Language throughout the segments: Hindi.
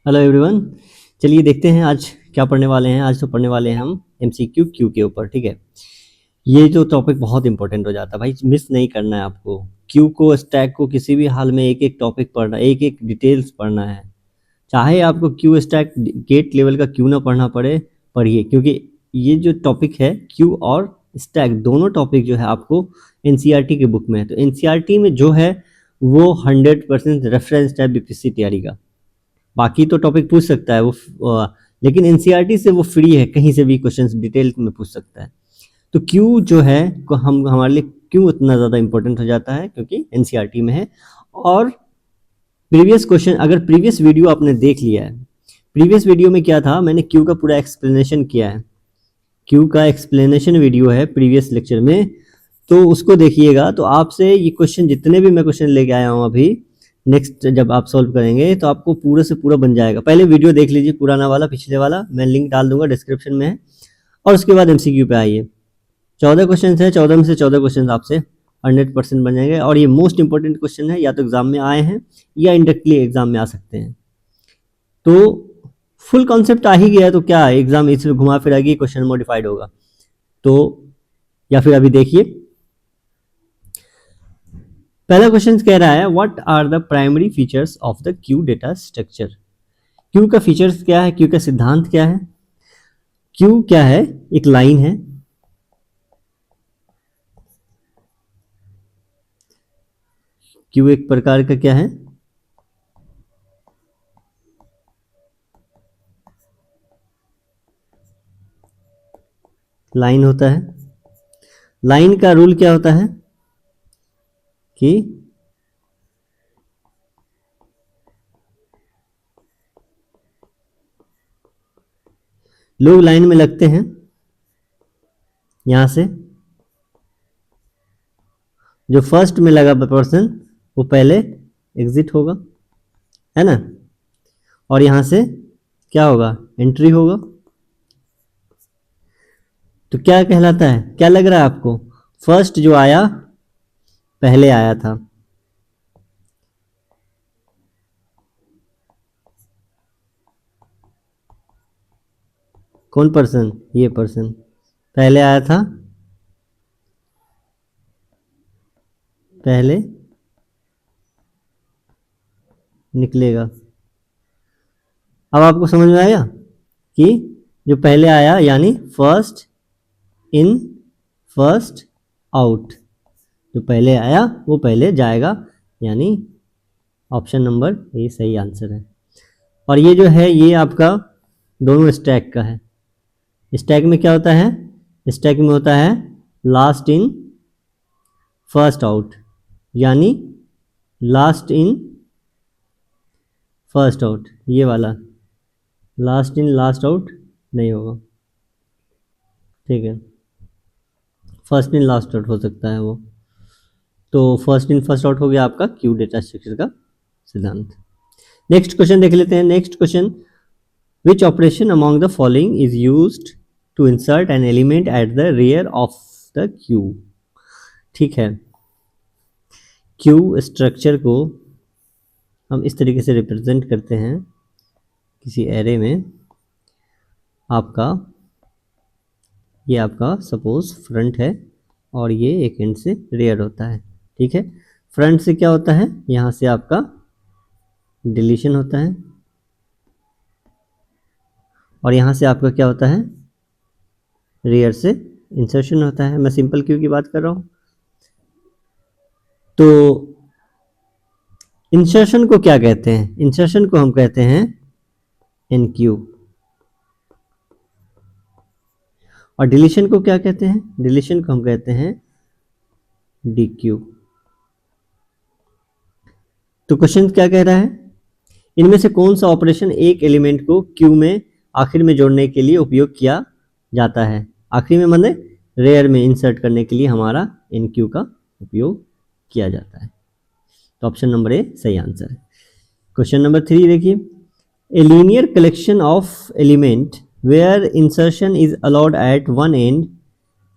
Hello everyone. चलिए देखते हैं आज क्या पढ़ने वाले हैं। आज तो पढ़ने वाले हैं हम एमसीक्यू क्यू के ऊपर। ठीक है, ये जो टॉपिक बहुत इंपॉर्टेंट हो जाता है भाई, मिस नहीं करना है आपको। क्यू को, स्टैक को किसी भी हाल में एक एक टॉपिक पढ़ना, एक एक डिटेल्स पढ़ना है। चाहे आपको क्यू स्टैक गेट लेवल का क्यू ना पढ़ना पड़े, पढ़िए, क्योंकि ये जो टॉपिक है क्यू और स्टैक दोनों टॉपिक जो है आपको एनसीईआरटी की बुक में है। तो एनसीईआरटी में जो है वो 100% रेफरेंस है बीपीएससी तैयारी का। बाकी तो टॉपिक पूछ सकता है लेकिन एनसीईआरटी से वो फ्री है, कहीं से भी क्वेश्चंस डिटेल में पूछ सकता है। तो क्यू जो है हम हमारे लिए क्यों इतना ज़्यादा इंपॉर्टेंट हो जाता है, क्योंकि एनसीईआरटी में है। और प्रीवियस क्वेश्चन, अगर प्रीवियस वीडियो आपने देख लिया है, प्रीवियस वीडियो में क्या था, मैंने क्यू का पूरा एक्सप्लेनेशन किया है। क्यू का एक्सप्लेनेशन वीडियो है प्रीवियस लेक्चर में, तो उसको देखिएगा। तो आपसे ये क्वेश्चन, जितने भी मैं क्वेश्चन लेके आया हूँ अभी, नेक्स्ट जब आप सॉल्व करेंगे तो आपको पूरे से पूरा बन जाएगा। पहले वीडियो देख लीजिए, पुराना वाला, पिछले वाला, मैं लिंक डाल दूंगा डिस्क्रिप्शन में है। और उसके बाद एमसीक्यू पे आइए। 14 क्वेश्चन है, 14 में से 14 क्वेश्चन आपसे 100% बन जाएंगे। और ये मोस्ट इंपॉर्टेंट क्वेश्चन है, या तो एग्जाम में आए हैं या इंडायरेक्टली एग्जाम में आ सकते हैं। तो फुल कॉन्सेप्ट आ ही गया तो क्या एग्जाम इसमें घुमा फिरा के क्वेश्चन मॉडिफाइड होगा। तो या फिर अभी देखिए, पहला क्वेश्चन कह रहा है what are the primary features of the queue data structure. Queue का फीचर्स क्या है, क्यू का सिद्धांत क्या है। क्यू क्या है, एक लाइन है। क्यू एक प्रकार का क्या है, लाइन होता है। लाइन का रूल क्या होता है कि लोग लाइन में लगते हैं, यहां से जो फर्स्ट में लगा पर्सन वो पहले एग्जिट होगा, है ना। और यहां से क्या होगा, एंट्री होगा। तो क्या कहलाता है, क्या लग रहा है आपको, फर्स्ट जो आया पहले आया था, कौन पर्सन, ये पर्सन पहले आया था, पहले निकलेगा। अब आपको समझ में आया कि जो पहले आया यानी फर्स्ट इन फर्स्ट आउट, जो पहले आया वो पहले जाएगा, यानी ऑप्शन नंबर ए सही आंसर है। और ये जो है ये आपका दोनों स्टैक का है। स्टैक में क्या होता है, स्टैक में होता है लास्ट इन फर्स्ट आउट, यानी लास्ट इन फर्स्ट आउट, ये वाला लास्ट इन लास्ट आउट नहीं होगा, ठीक है, फर्स्ट इन लास्ट आउट हो सकता है वो। तो फर्स्ट इन फर्स्ट आउट हो गया आपका क्यू डेटा स्ट्रक्चर का सिद्धांत। नेक्स्ट क्वेश्चन देख लेते हैं। Next question, which operation among the following is used to insert an element at the rear of the queue. ठीक है, क्यू स्ट्रक्चर को हम इस तरीके से रिप्रेजेंट करते हैं, किसी एरे में आपका, ये आपका सपोज फ्रंट है और ये एक एंड से रेयर होता है। ठीक है, फ्रंट से क्या होता है, यहाँ से आपका डिलीशन होता है और यहाँ से आपका क्या होता है, रेयर से इंसर्शन होता है। मैं सिंपल क्यू की बात कर रहा हूँ। तो इंसर्शन को क्या कहते हैं, इंसर्शन को हम कहते हैं एन क्यू। और डिलीशन को क्या कहते हैं, डिलीशन को हम कहते हैं डी क्यू। तो क्वेश्चन क्या कह रहा है, इनमें से कौन सा ऑपरेशन एक एलिमेंट को क्यू में आखिर में जोड़ने के लिए उपयोग किया जाता है। आखिरी में मतलब रेयर में इंसर्ट करने के लिए हमारा इन क्यू का उपयोग किया जाता है। तो ऑप्शन नंबर ए सही आंसर है। क्वेश्चन नंबर 3 देखिए, a linear collection of element where insertion is allowed at one and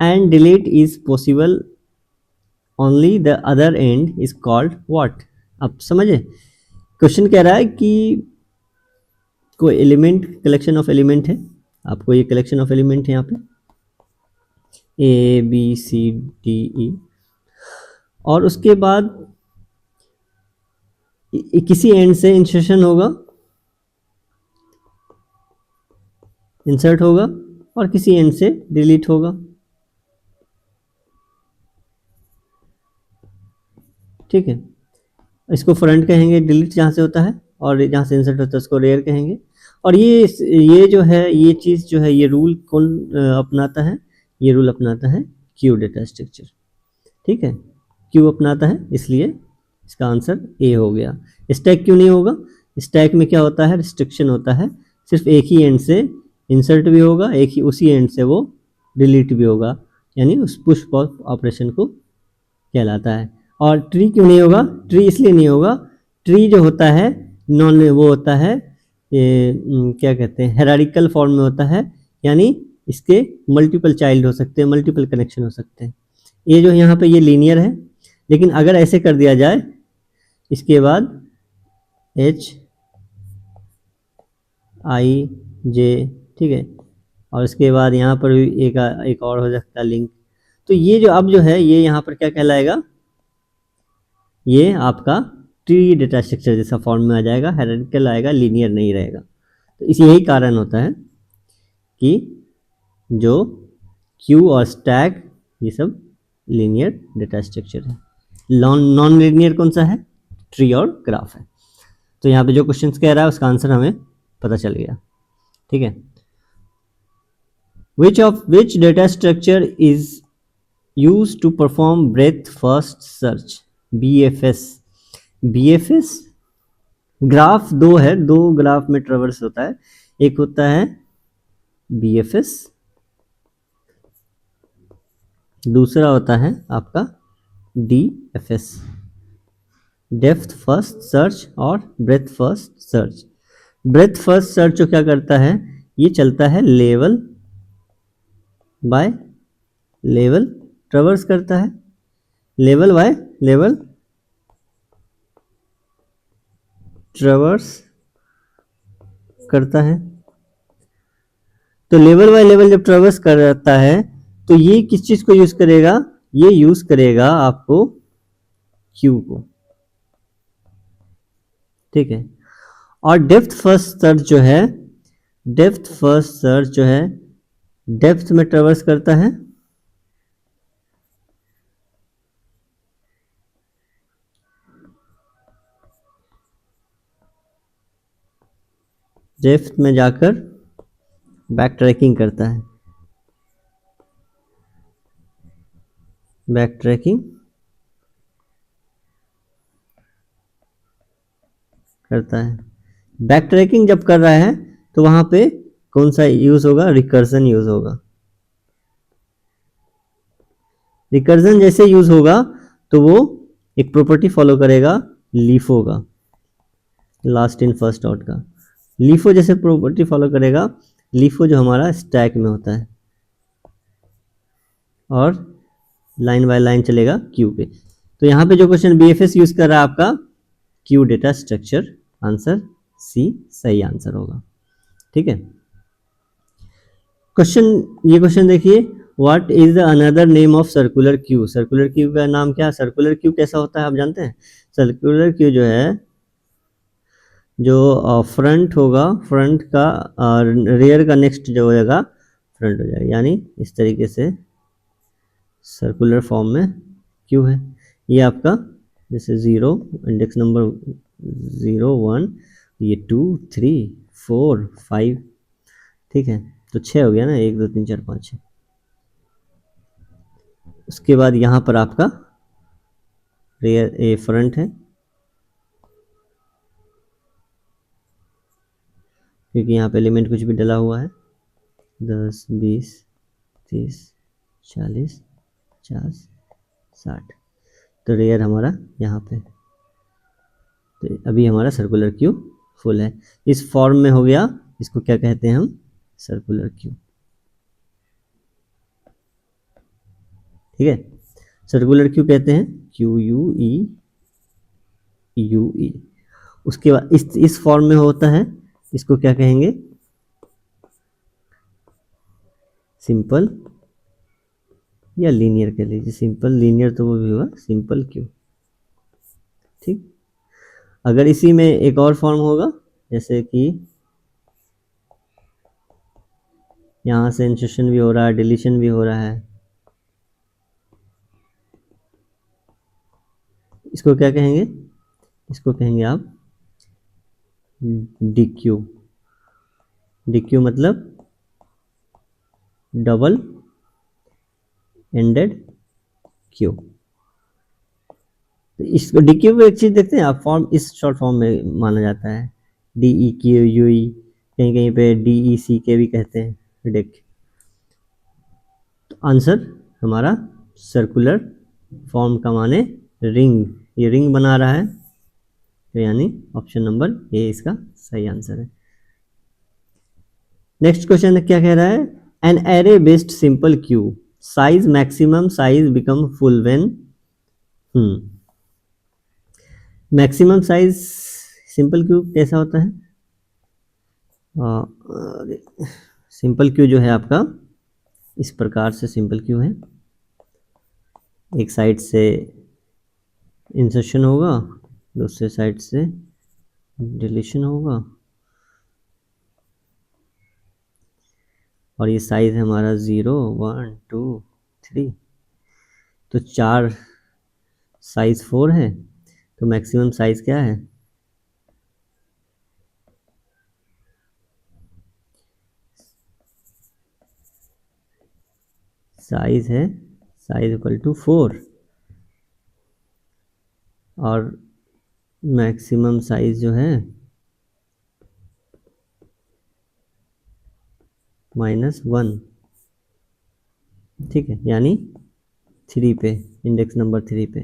and delete is possible only the other and is called what. अब समझे, क्वेश्चन कह रहा है कि कोई एलिमेंट, कलेक्शन ऑफ एलिमेंट है, आपको ये कलेक्शन ऑफ एलिमेंट है यहाँ पे ABCDE, और उसके बाद किसी एंड से इंसर्शन होगा, इंसर्ट होगा, और किसी एंड से डिलीट होगा। ठीक है, इसको फ्रंट कहेंगे डिलीट जहाँ से होता है, और जहाँ से इंसर्ट होता है उसको रेयर कहेंगे। और ये जो है, ये चीज़ जो है, ये रूल कौन अपनाता है? ये रूल अपनाता है क्यू डेटा स्ट्रक्चर। ठीक है, क्यू अपनाता है, इसलिए इसका आंसर ए हो गया। स्टैक क्यों नहीं होगा? स्टैक में क्या होता है? रिस्ट्रिक्शन होता है, सिर्फ एक ही एंड से इंसर्ट भी होगा, एक ही उसी एंड से वो डिलीट भी होगा, यानी उस पुश पॉप ऑपरेशन को कहलाता है। और ट्री क्यों नहीं होगा? ट्री इसलिए नहीं होगा, ट्री जो होता है नॉन, वो होता है क्या कहते हैं, हेरारिकल फॉर्म में होता है, यानी इसके मल्टीपल चाइल्ड हो सकते हैं, मल्टीपल कनेक्शन हो सकते हैं। ये जो यहाँ पे ये लीनियर है, लेकिन अगर ऐसे कर दिया जाए, इसके बाद HIJ, ठीक है, और इसके बाद यहाँ पर भी एक और हो सकता है लिंक। तो ये जो अब जो है, ये यहाँ पर क्या कहलाएगा? ये आपका ट्री डेटा स्ट्रक्चर जैसा फॉर्म में आ जाएगा, हेरारिकल आएगा, लीनियर नहीं रहेगा। तो इस यही कारण होता है कि जो क्यू और स्टैक ये सब लीनियर डेटा स्ट्रक्चर है। नॉन लीनियर कौन सा है? ट्री और ग्राफ है। तो यहाँ पे जो क्वेश्चंस कह रहा है उसका आंसर हमें पता चल गया। ठीक है, which data structure is used to perform breadth first search? BFS graph दो है, दो ग्राफ में ट्रेवर्स होता है, एक होता है BFS, दूसरा होता है आपका DFS, डेप्थ फर्स्ट सर्च और breath first search. Breath first search जो क्या करता है, ये चलता है लेवल बाय लेवल, ट्रेवर्स करता है लेवल बाय लेवल, ट्रेवर्स करता है। तो लेवल बाय लेवल जब ट्रेवर्स करता है, तो ये किस चीज को यूज करेगा? ये यूज करेगा आपको क्यू को। ठीक है, और डेप्थ फर्स्ट सर्च जो है, डेप्थ फर्स्ट सर्च जो है डेप्थ में ट्रेवर्स करता है, डेप्थ में जाकर बैक ट्रैकिंग करता है, बैक ट्रैकिंग करता है। बैक ट्रैकिंग जब कर रहा है तो वहां पे कौन सा यूज होगा? रिकर्जन यूज होगा। रिकर्जन जैसे यूज होगा तो वो एक प्रॉपर्टी फॉलो करेगा लीफो का, लास्ट इन फर्स्ट आउट का। लीफो जैसे प्रॉपर्टी फॉलो करेगा, लीफो जो हमारा स्टैक में होता है, और लाइन बाय लाइन चलेगा क्यू पे। तो यहाँ पे जो क्वेश्चन BFS यूज कर रहा है आपका queue data structure, answer C सही आंसर होगा। ठीक है, ये क्वेश्चन देखिए, what is the another name of circular queue? Circular queue का नाम क्या है? सर्कुलर क्यू कैसा होता है आप जानते हैं? सर्कुलर क्यू जो है, जो फ्रंट होगा, फ्रंट का रेयर का नेक्स्ट जो हो जाएगा फ्रंट हो जाएगा, यानी इस तरीके से सर्कुलर फॉर्म में क्यू है। ये आपका जैसे 0, इंडेक्स नंबर 0 1, ये 2 3 4 5, ठीक है, तो 6 हो गया ना, 1 2 3 4 5 6। उसके बाद यहाँ पर आपका रेयर ए फ्रंट है, क्योंकि यहाँ पे एलिमेंट कुछ भी डला हुआ है, 10 20 30 40 50 60, तो रेयर हमारा यहाँ पे। तो अभी हमारा सर्कुलर क्यू फुल है, इस फॉर्म में हो गया, इसको क्या कहते हैं हम? Circular queue. ठीक है, सर्कुलर क्यू कहते हैं QUE। उसके बाद इस फॉर्म में होता है, इसको क्या कहेंगे? सिंपल या लीनियर कह लीजिए। सिंपल लीनियर तो वो भी हुआ, सिंपल क्यू। ठीक, अगर इसी में एक और फॉर्म होगा, जैसे कि यहाँ से इंसर्शन भी हो रहा है, डिलीशन भी हो रहा है, इसको क्या कहेंगे? इसको कहेंगे आप डी क्यू। डी क्यू मतलब डबल एंडेड क्यू। तो इसको डी क्यू को एक चीज देखते हैं आप, फॉर्म इस शॉर्ट फॉर्म में माना जाता है, डी ई क्यू यू ई, कहीं कहीं पे डी ई सी के भी कहते हैं, डिक। तो आंसर हमारा सर्कुलर फॉर्म का माने रिंग, ये रिंग बना रहा है, तो यानी ऑप्शन नंबर ए इसका सही आंसर है। नेक्स्ट क्वेश्चन क्या कह रहा है? An array based simple queue size maximum size become full when. Maximum size simple Q कैसा होता है? सिंपल क्यू जो है आपका इस प्रकार से सिंपल क्यू है, एक साइड से इंसर्शन होगा, दूसरे साइड से डिलीशन होगा, और ये साइज है हमारा 0 1 2 3, तो 4 साइज 4 है, तो मैक्सिमम साइज क्या है? साइज है साइज इक्वल टू 4, और मैक्सिमम साइज जो है -1। ठीक है, यानी 3 पे, इंडेक्स नंबर 3 पे।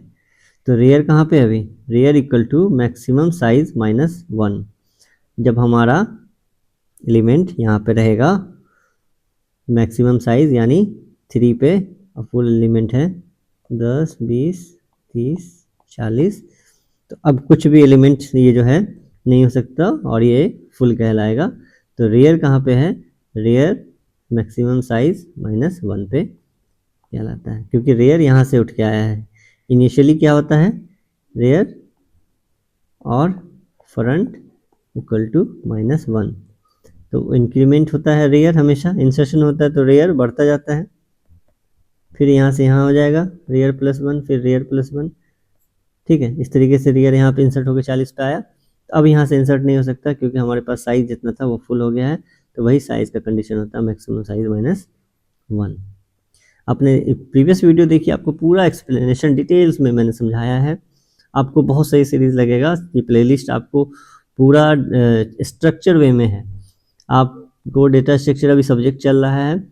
तो रेयर कहाँ पे है अभी? Rear equal to maximum size -1। जब हमारा एलिमेंट यहाँ पे रहेगा मैक्सिमम साइज यानी 3 पे, और फुल एलिमेंट है 10 20 30 40, तो अब कुछ भी एलिमेंट ये जो है नहीं हो सकता और ये फुल कहलाएगा। तो रेयर कहाँ पे है? रेयर मैक्सिमम साइज -1 पे कहलाता है, क्योंकि रेयर यहाँ से उठ के आया है। इनिशियली क्या होता है? रेयर और फ्रंट इक्वल टू -1, तो इंक्रीमेंट होता है रेयर, हमेशा इंसर्शन होता है तो रेयर बढ़ता जाता है, फिर यहाँ से यहाँ हो जाएगा रेयर +1, फिर रेयर +1। ठीक है, इस तरीके से रेयर यहाँ पे इंसर्ट होकर 40 पे आया। तो अब यहाँ से इंसर्ट नहीं हो सकता क्योंकि हमारे पास साइज जितना था वो फुल हो गया है, तो वही साइज का कंडीशन होता है मैक्सिमम साइज -1। आपने प्रीवियस वीडियो देखिए, आपको पूरा एक्सप्लेनेशन डिटेल्स में मैंने समझाया है, आपको बहुत सही सीरीज लगेगा। ये प्लेलिस्ट आपको पूरा स्ट्रक्चर वे में है। आपको डेटा स्ट्रक्चर अभी सब्जेक्ट चल रहा है,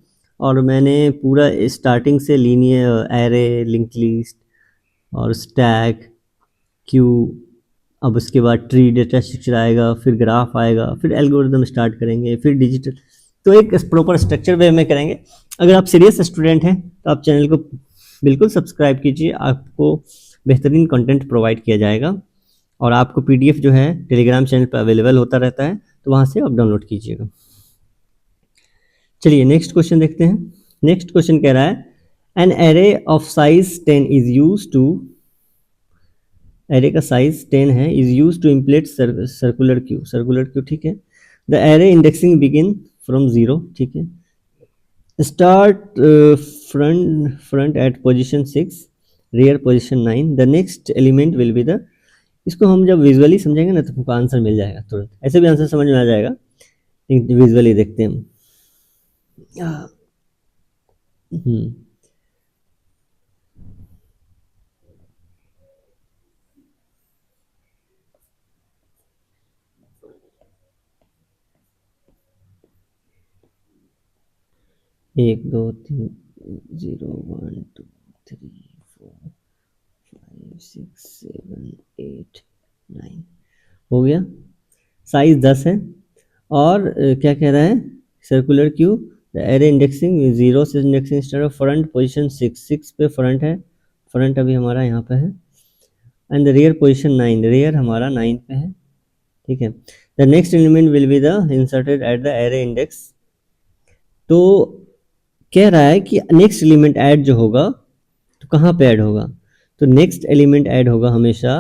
और मैंने पूरा स्टार्टिंग से लीनियर, एरे, लिंक लिस्ट और स्टैक, क्यू, अब उसके बाद ट्री डेटा स्ट्रक्चर आएगा, फिर ग्राफ आएगा, फिर एल्गोरिदम स्टार्ट करेंगे, फिर डिजिटल, तो एक प्रॉपर स्ट्रक्चर वे में करेंगे। अगर आप सीरियस स्टूडेंट हैं तो आप चैनल को बिल्कुल सब्सक्राइब कीजिए, आपको बेहतरीन कंटेंट प्रोवाइड किया जाएगा, और आपको पीडीएफ जो है टेलीग्राम चैनल पर अवेलेबल होता रहता है, तो वहाँ से आप डाउनलोड कीजिएगा। चलिए नेक्स्ट क्वेश्चन देखते हैं। नेक्स्ट क्वेश्चन कह रहा है an array of size 10 is use to, array का साइज 10 है, is use to implement circular queue, circular queue. ठीक है, the array indexing begin from 0। ठीक है, start front at position 6, rear position 9, the next element will be the. इसको हम जब विजुअली समझेंगे ना तो हमको आंसर मिल जाएगा तुरंत, ऐसे भी आंसर समझ में आ जाएगा, लेकिन विजुअली देखते हैं हम। 1 2 3 0 1 2 3 4 5 6 7 8 9 हो गया। साइज 10 है, और क्या कह रहा है? Circular queue, the array indexing 0 से इंडेक्सिंग स्टार्ट, फ्रंट पोजीशन 6 पे फ्रंट है, फ्रंट अभी हमारा यहाँ पे है, and the rear position 9, rear हमारा 9 पे है। ठीक है। The next element will be the inserted at the array index. तो कह रहा है कि नेक्स्ट एलिमेंट ऐड जो होगा तो कहाँ पे ऐड होगा, तो नेक्स्ट एलिमेंट ऐड होगा हमेशा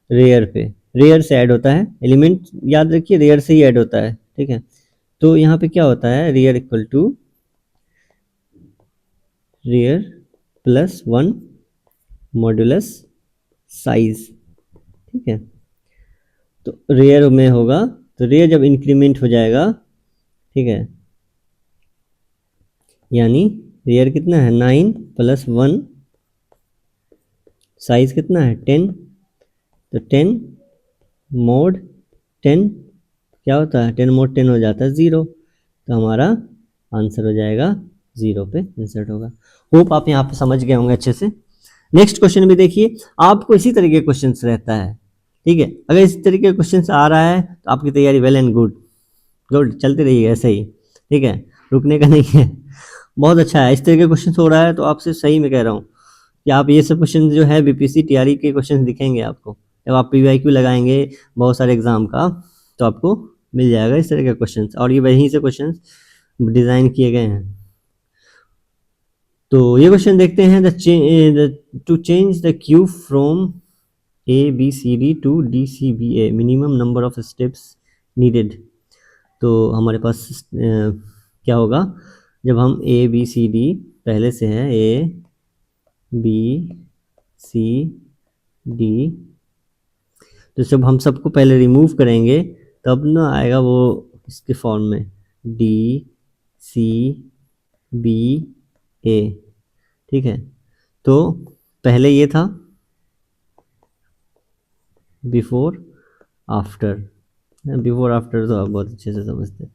रेयर पे, रेयर से ऐड होता है एलिमेंट, याद रखिए रेयर से ही ऐड होता है, ठीक है। तो यहाँ पे क्या होता है, rear equal to rear plus 1 modulus size, ठीक है। तो रेयर में होगा, तो रेयर जब इंक्रीमेंट हो जाएगा, ठीक है, यानी रेयर कितना है 9 प्लस 1, साइज कितना है 10, तो 10 मोड 10 क्या होता है, 10 मोड 10 हो जाता है 0, तो हमारा आंसर हो जाएगा 0 पे इंसर्ट होगा। होप आप यहाँ पे समझ गए होंगे अच्छे से। नेक्स्ट क्वेश्चन भी देखिए, आपको इसी तरीके के क्वेश्चन रहता है, ठीक है। अगर इस तरीके का क्वेश्चन आ रहा है तो आपकी तैयारी वेल एंड गुड, गुड चलते रहिए ऐसे ही, ठीक है, रुकने का नहीं है। बहुत अच्छा है, इस तरह के क्वेश्चन हो रहा है तो आपसे सही में कह रहा हूँ कि आप ये सब क्वेश्चन जो है बीपीसी टीआरई के क्वेश्चन दिखेंगे आपको, जब आप पीवाईक्यू लगाएंगे बहुत सारे एग्जाम का तो आपको मिल जाएगा इस तरह के क्वेश्चन, और ये वहीं से क्वेश्चन डिज़ाइन किए गए हैं। तो ये क्वेश्चन देखते हैं, to change the queue from ABCD to DCBA minimum number of steps needed. तो हमारे पास क्या होगा, जब हम ABCD पहले से है ABCD, तो जब हम सबको पहले रिमूव करेंगे तब ना आएगा वो इसके फॉर्म में DCBA, ठीक है। तो पहले ये था बिफोर आफ्टर, बिफोर आफ्टर तो आप बहुत अच्छे से समझते हैं।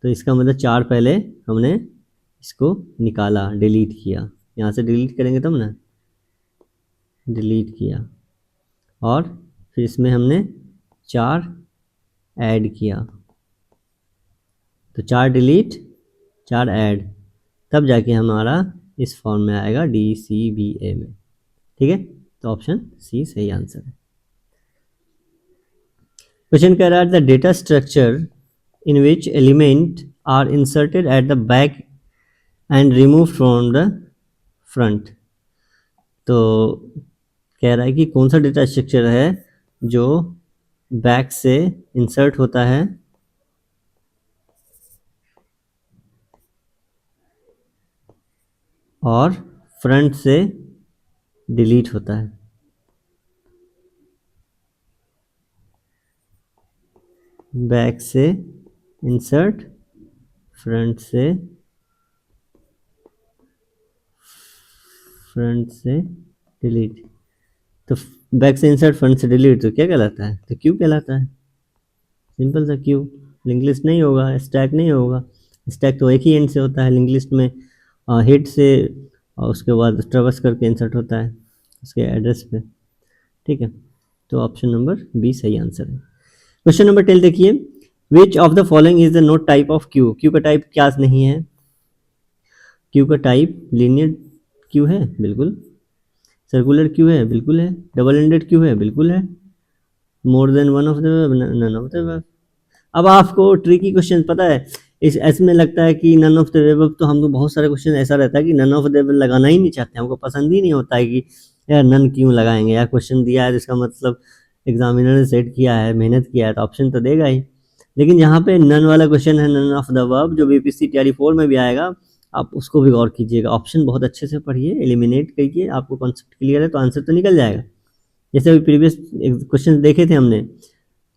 तो इसका मतलब 4 पहले हमने इसको निकाला, डिलीट किया, यहाँ से डिलीट करेंगे तब ना, डिलीट किया, और फिर इसमें हमने 4 ऐड किया, तो 4 डिलीट 4 ऐड, तब जाके हमारा इस फॉर्म में आएगा DCBA में, ठीक है। तो ऑप्शन सी सही आंसर है। क्वेश्चन कह रहा है the data structure in which element are inserted at the back end remove from the front. तो कह रहा है कि कौन सा डेटा स्ट्रक्चर है जो बैक से इंसर्ट होता है और फ्रंट से डिलीट होता है। बैक से इंसर्ट, फ्रंट से डिलीट। तो बैक से इंसर्ट, फ्रंट से डिलीट, तो क्या कहलाता है, तो क्यू कहलाता है, सिंपल सा क्यू। लिंक लिस्ट नहीं होगा, स्टैक नहीं होगा, स्टैक तो एक ही एंड से होता है, लिंक लिस्ट में हेड से और उसके बाद ट्रैवर्स करके इंसर्ट होता है उसके एड्रेस पे, ठीक है। तो ऑप्शन नंबर बी सही आंसर है। क्वेश्चन नंबर 10 देखिए, which of the following is the note type of Q. Q का टाइप क्या नहीं है, क्यू का टाइप लीनियर क्यू है, बिल्कुल। सर्कुलर क्यू है, बिल्कुल है। डबल एंडेड क्यू है, बिल्कुल है। More than one of the, none of the. अब आपको ट्रिकी क्वेश्चन पता है, इस ऐसे में लगता है कि नन ऑफ द वेब, तो हमको बहुत सारे क्वेश्चन ऐसा रहता है कि नन ऑफ द वेब लगाना ही नहीं चाहते, हमको पसंद ही नहीं होता है कि यार नन क्यों लगाएंगे, यार क्वेश्चन दिया है तो इसका मतलब एग्जामिनर ने सेट किया है, मेहनत किया है, तो ऑप्शन तो देगा ही। लेकिन यहाँ पे नन वाला क्वेश्चन है, नन ऑफ द वर्ब, जो बीपीसी टीआरई 4 में भी आएगा, आप उसको भी गौर कीजिएगा, ऑप्शन बहुत अच्छे से पढ़िए, एलिमिनेट करिए, आपको कॉन्सेप्ट क्लियर है तो आंसर तो निकल जाएगा। जैसे अभी प्रीवियस क्वेश्चन देखे थे हमने,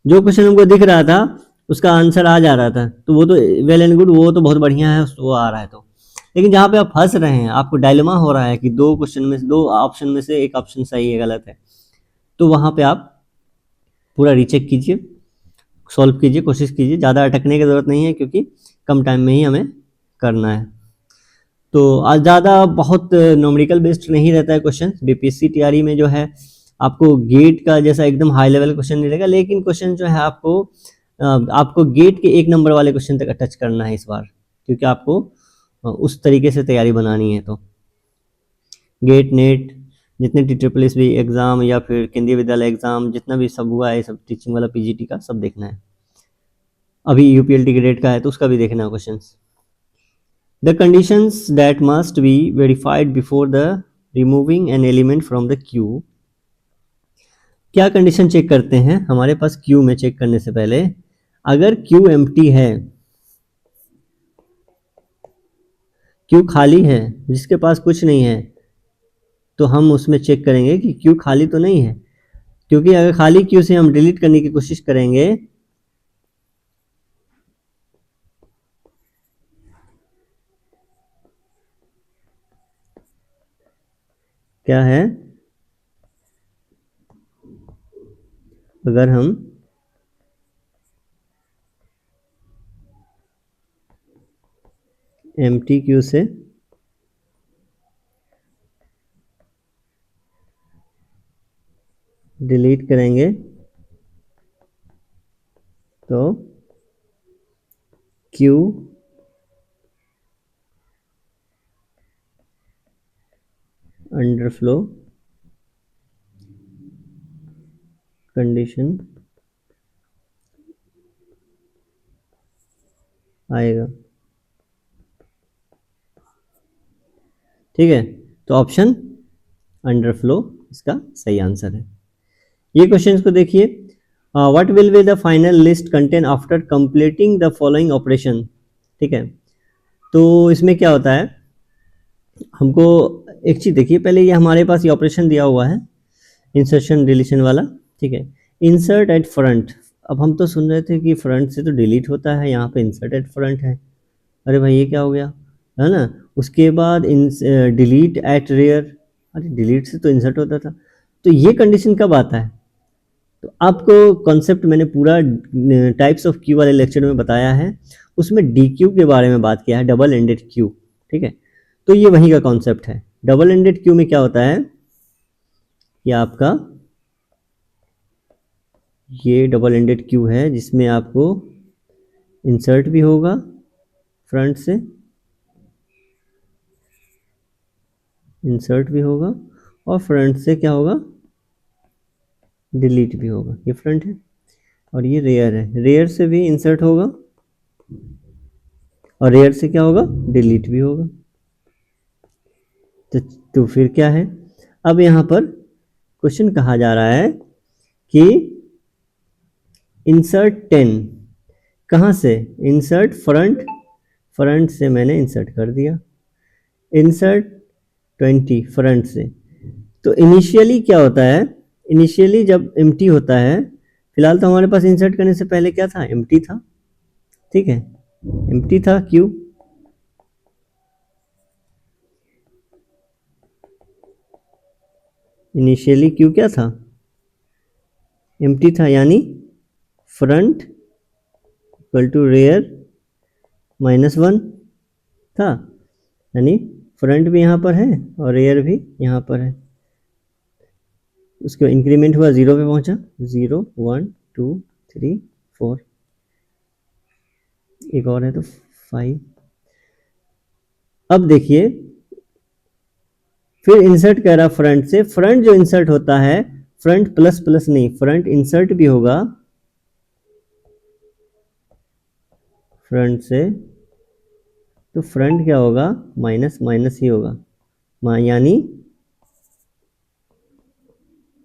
जो क्वेश्चन हमको दिख रहा था उसका आंसर आ जा रहा था, तो वो तो वेल एंड गुड, वो तो बहुत बढ़िया है, वो आ रहा है तो। लेकिन जहाँ पे आप फंस रहे हैं, आपको डायलेमा हो रहा है कि दो क्वेश्चन में से, दो ऑप्शन में से एक ऑप्शन सही है गलत है, तो वहाँ पे आप पूरा रीचेक कीजिए, सॉल्व कीजिए, कोशिश कीजिए, ज़्यादा अटकने की ज़रूरत नहीं है क्योंकि कम टाइम में ही हमें करना है। तो आज ज़्यादा बहुत न्यूमेरिकल बेस्ड नहीं रहता है क्वेश्चन, बीपीएससी टीआरई में जो है आपको गेट का जैसा एकदम हाई लेवल क्वेश्चन नहीं रहेगा, लेकिन क्वेश्चन जो है आपको गेट के 1 नंबर वाले क्वेश्चन तक टच करना है इस बार, क्योंकि आपको उस तरीके से तैयारी बनानी है। तो गेट नेट जितने TSSB एग्ज़ाम या फिर केंद्रीय विद्यालय एग्ज़ाम जितना भी सब हुआ है, सब टीचिंग वाला PGT का सब देखना है। अभी यूपीएलटी ग्रेड का है तो उसका भी देखना है question. The conditions that must be verified before the removing an element from the Q. क्या कंडीशन चेक करते हैं हमारे पास क्यू में? चेक करने से पहले अगर क्यू एम्प्टी है, क्यू खाली है, जिसके पास कुछ नहीं है, तो हम उसमें चेक करेंगे कि क्यू खाली तो नहीं है, क्योंकि अगर खाली क्यू से हम डिलीट करने की कोशिश करेंगे क्या है, अगर हम एम्प्टी क्यू से डिलीट करेंगे तो क्यू अंडरफ्लो कंडीशन आएगा। ठीक है, तो ऑप्शन अंडरफ्लो इसका सही आंसर है। ये क्वेश्चन को देखिए, what will be the final list contain after completing the following operation. ठीक है, तो इसमें क्या होता है, हमको एक चीज देखिए, पहले ये हमारे पास ये ऑपरेशन दिया हुआ है इंसर्शन डिलीशन वाला। ठीक है, इंसर्ट एट फ्रंट। अब हम तो सुन रहे थे कि फ्रंट से तो डिलीट होता है, यहाँ पे इंसर्ट एट फ्रंट है। अरे भाई ये क्या हो गया, है ना। उसके बाद डिलीट एट रेयर, अरे डिलीट से तो इंसर्ट होता था, तो ये कंडीशन कब आता है? तो आपको कॉन्सेप्ट मैंने पूरा टाइप्स ऑफ क्यू वाले लेक्चर में बताया है, उसमें डी क्यू के बारे में बात किया है, डबल एंडेड क्यू। ठीक है, तो ये वहीं का कॉन्सेप्ट है। डबल एंडेड क्यू में क्या होता है, ये आपका ये डबल एंडेड क्यू है जिसमें आपको इंसर्ट भी होगा फ्रंट से, इंसर्ट भी होगा, और फ्रंट से क्या होगा, डिलीट भी होगा। ये फ्रंट है और ये रेयर है, रेयर से भी इंसर्ट होगा और रेयर से क्या होगा, डिलीट भी होगा। तो फिर क्या है, अब यहाँ पर क्वेश्चन कहा जा रहा है कि इंसर्ट 10 कहाँ से, इंसर्ट फ्रंट, फ्रंट से मैंने इंसर्ट कर दिया, इंसर्ट 20 फ्रंट से। तो इनिशियली क्या होता है, इनिशियली जब एम्प्टी होता है, फिलहाल तो हमारे पास इंसर्ट करने से पहले क्या था, एम्प्टी था। ठीक है, एम्प्टी था क्यू, इनिशियली क्यू क्या था, एम्प्टी था, यानी फ्रंट इक्वल टू रेयर -1 था, यानी फ्रंट भी यहाँ पर है और रेयर भी यहाँ पर है। उसके इंक्रीमेंट हुआ, 0 पे पहुंचा, 0 1 2 3 4, एक और है तो 5। अब देखिए, फिर इंसर्ट कह रहा फ्रंट से, फ्रंट जो इंसर्ट होता है, फ्रंट प्लस प्लस नहीं, फ्रंट इंसर्ट भी होगा फ्रंट से, तो फ्रंट क्या होगा, माइनस माइनस ही होगा,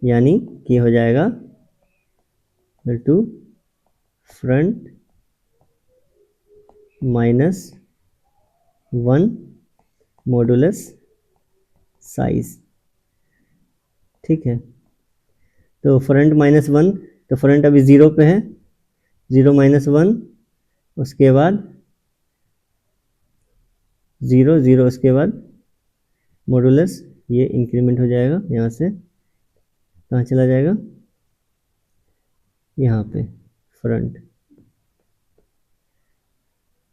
यानी कि हो जाएगा equal to front -1 modulus size. ठीक है, तो फ्रंट -1, तो फ्रंट अभी 0 पे है, 0 -1, उसके बाद 0 0, उसके बाद मॉडुलस, ये इंक्रीमेंट हो जाएगा, यहाँ से कहाँ चला जाएगा, यहाँ पे फ्रंट,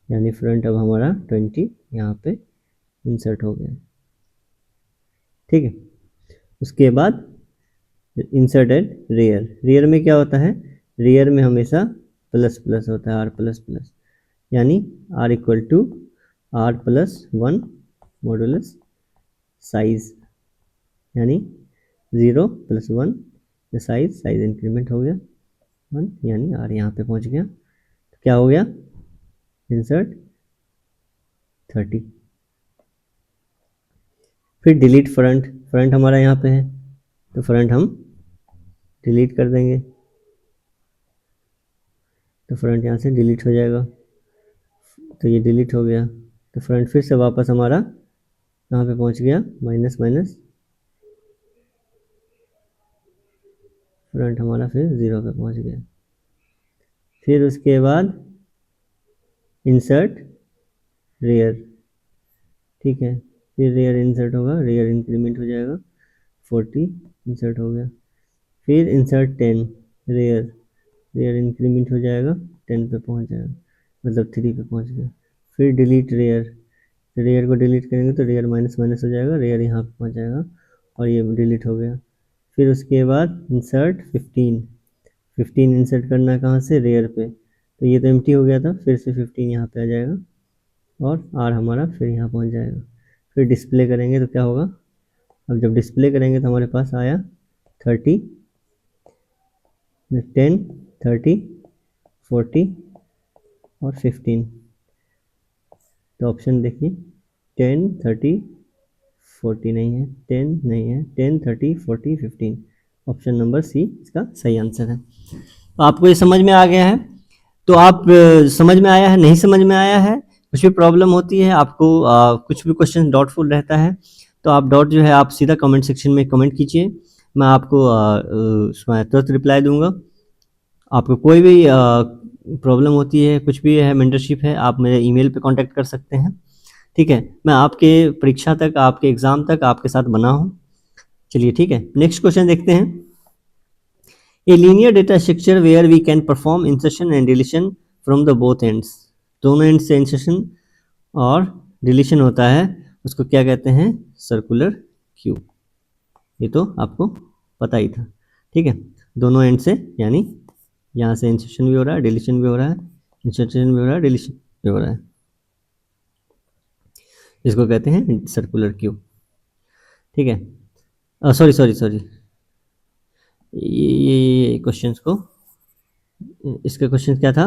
यानी फ्रंट अब हमारा 20 यहाँ पे इंसर्ट हो गया। ठीक है, उसके बाद इंसर्टेड रेयर, रेयर में क्या होता है, रेयर में हमेशा प्लस प्लस होता है, आर प्लस प्लस, यानी R equal to r+1 modulus size, यानी 0 + 1 साइज, साइज इंक्रीमेंट हो गया 1, यानी आर यहाँ पे पहुँच गया। तो क्या हो गया, इंसर्ट 30। फिर डिलीट फ्रंट, फ्रंट हमारा यहाँ पे है तो फ्रंट हम डिलीट कर देंगे, तो फ्रंट यहाँ से डिलीट हो जाएगा, तो ये डिलीट हो गया। तो फ्रंट फिर से वापस हमारा कहाँ पे पहुँच गया, माइनस माइनस, फ्रंट हमारा फिर 0 पे पहुँच गया। फिर उसके बाद इंसर्ट रेयर, ठीक है, फिर रेयर इंसर्ट होगा, रेयर इंक्रीमेंट हो जाएगा, 40 इंसर्ट हो गया। फिर इंसर्ट 10 रेयर, रेयर इंक्रीमेंट हो जाएगा, 10 पे पहुंच जाएगा, मतलब 3 पे पहुंच गया। फिर डिलीट रेयर, रेयर को डिलीट करेंगे तो रेयर माइनस माइनस हो जाएगा, रेयर यहाँ पे पहुंच जाएगा और ये डिलीट हो गया। फिर उसके बाद इंसर्ट 15, 15 इंसर्ट करना है कहाँ से, रेयर पे, तो ये तो एम्प्टी हो गया था, फिर से 15 यहाँ पे आ जाएगा और आर हमारा फिर यहाँ पहुँच जाएगा। फिर डिस्प्ले करेंगे तो क्या होगा, अब जब डिस्प्ले करेंगे तो हमारे पास आया 30, 10, 30, 40 और 15। तो ऑप्शन देखिए 10, 30, 40 नहीं है, 10 नहीं है, 10, 30, 40, 15, ऑप्शन नंबर सी इसका सही आंसर है। तो आपको ये समझ में आ गया है, तो आप समझ में आया है, नहीं समझ में आया है, कुछ भी प्रॉब्लम होती है आपको, कुछ भी क्वेश्चन डाउटफुल रहता है तो आप डाउट जो है आप सीधा कमेंट सेक्शन में कमेंट कीजिए, मैं आपको उसमें तुरंत रिप्लाई दूंगा। आपको कोई भी प्रॉब्लम होती है, कुछ भी है, मेंटरशिप है, आप मेरे ईमेल पे कांटेक्ट कर सकते हैं, ठीक है, मैं आपके परीक्षा तक, आपके एग्जाम तक आपके साथ बना हूँ। चलिए ठीक है, नेक्स्ट क्वेश्चन देखते हैं। A linear data structure where we can perform insertion and deletion from the both ends, दोनों एंड से इंसर्शन और डिलीशन होता है, उसको क्या कहते हैं, सर्कुलर क्यू। ये तो आपको पता ही था, ठीक है, दोनों एंड से, यानी यहाँ से इंसर्शन भी हो रहा है, डिलीशन भी हो रहा है, इंसर्शन भी हो रहा है, डिलीशन भी हो रहा है, इसको कहते हैं सर्कुलर क्यू, ठीक है। सॉरी सॉरी सॉरी, ये क्वेश्चंस को, इसका क्वेश्चन क्या था,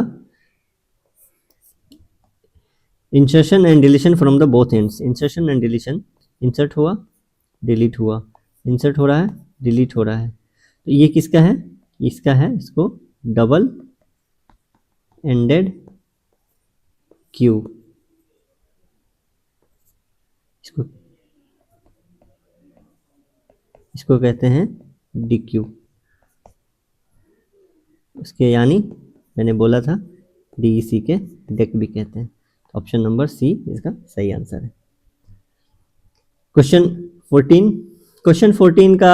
insertion and deletion from the both ends, insertion and deletion, insert हुआ, डिलीट हुआ, इंसर्ट हो रहा है, डिलीट हो रहा है, तो ये किसका है, इसका है, इसको डबल एंडेड क्यू, इसको इसको कहते हैं डी क्यू, उसके यानी मैंने बोला था डीईसी के डेक भी कहते हैं, ऑप्शन नंबर सी इसका सही आंसर है। क्वेश्चन 14, क्वेश्चन 14 का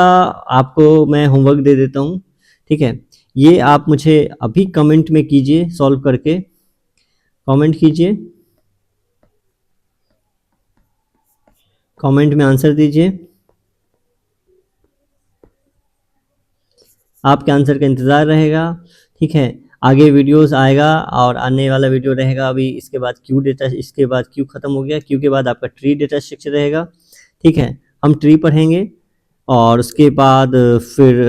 आपको मैं होमवर्क दे देता हूँ, ठीक है, ये आप मुझे अभी कमेंट में कीजिए, सॉल्व करके कमेंट कीजिए, कमेंट में आंसर दीजिए, आपके आंसर का इंतज़ार रहेगा, ठीक है, आगे वीडियोस आएगा और आने वाला वीडियो रहेगा अभी, इसके बाद क्यू डेटा, इसके बाद क्यू खत्म हो गया, क्यू के बाद आपका ट्री डेटा स्ट्रक्चर रहेगा, ठीक है, हम ट्री पढ़ेंगे और उसके बाद फिर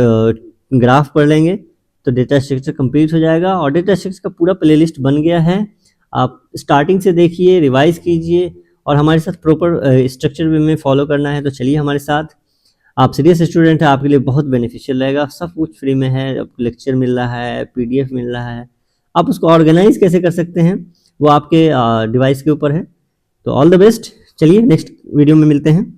ग्राफ पढ़ लेंगे, तो डेटा स्ट्रक्चर कंप्लीट हो जाएगा और डेटा स्ट्रक्चर का पूरा प्लेलिस्ट बन गया है, आप स्टार्टिंग से देखिए, रिवाइज कीजिए और हमारे साथ प्रॉपर स्ट्रक्चर वे में फॉलो करना है, तो चलिए हमारे साथ, आप सीरियस स्टूडेंट हैं, आपके लिए बहुत बेनिफिशियल रहेगा, सब कुछ फ्री में है, आपको लेक्चर मिल रहा है, पीडीएफ मिल रहा है, आप उसको ऑर्गेनाइज कैसे कर सकते हैं वो आपके डिवाइस के ऊपर है। तो ऑल द बेस्ट, चलिए नेक्स्ट वीडियो में मिलते हैं।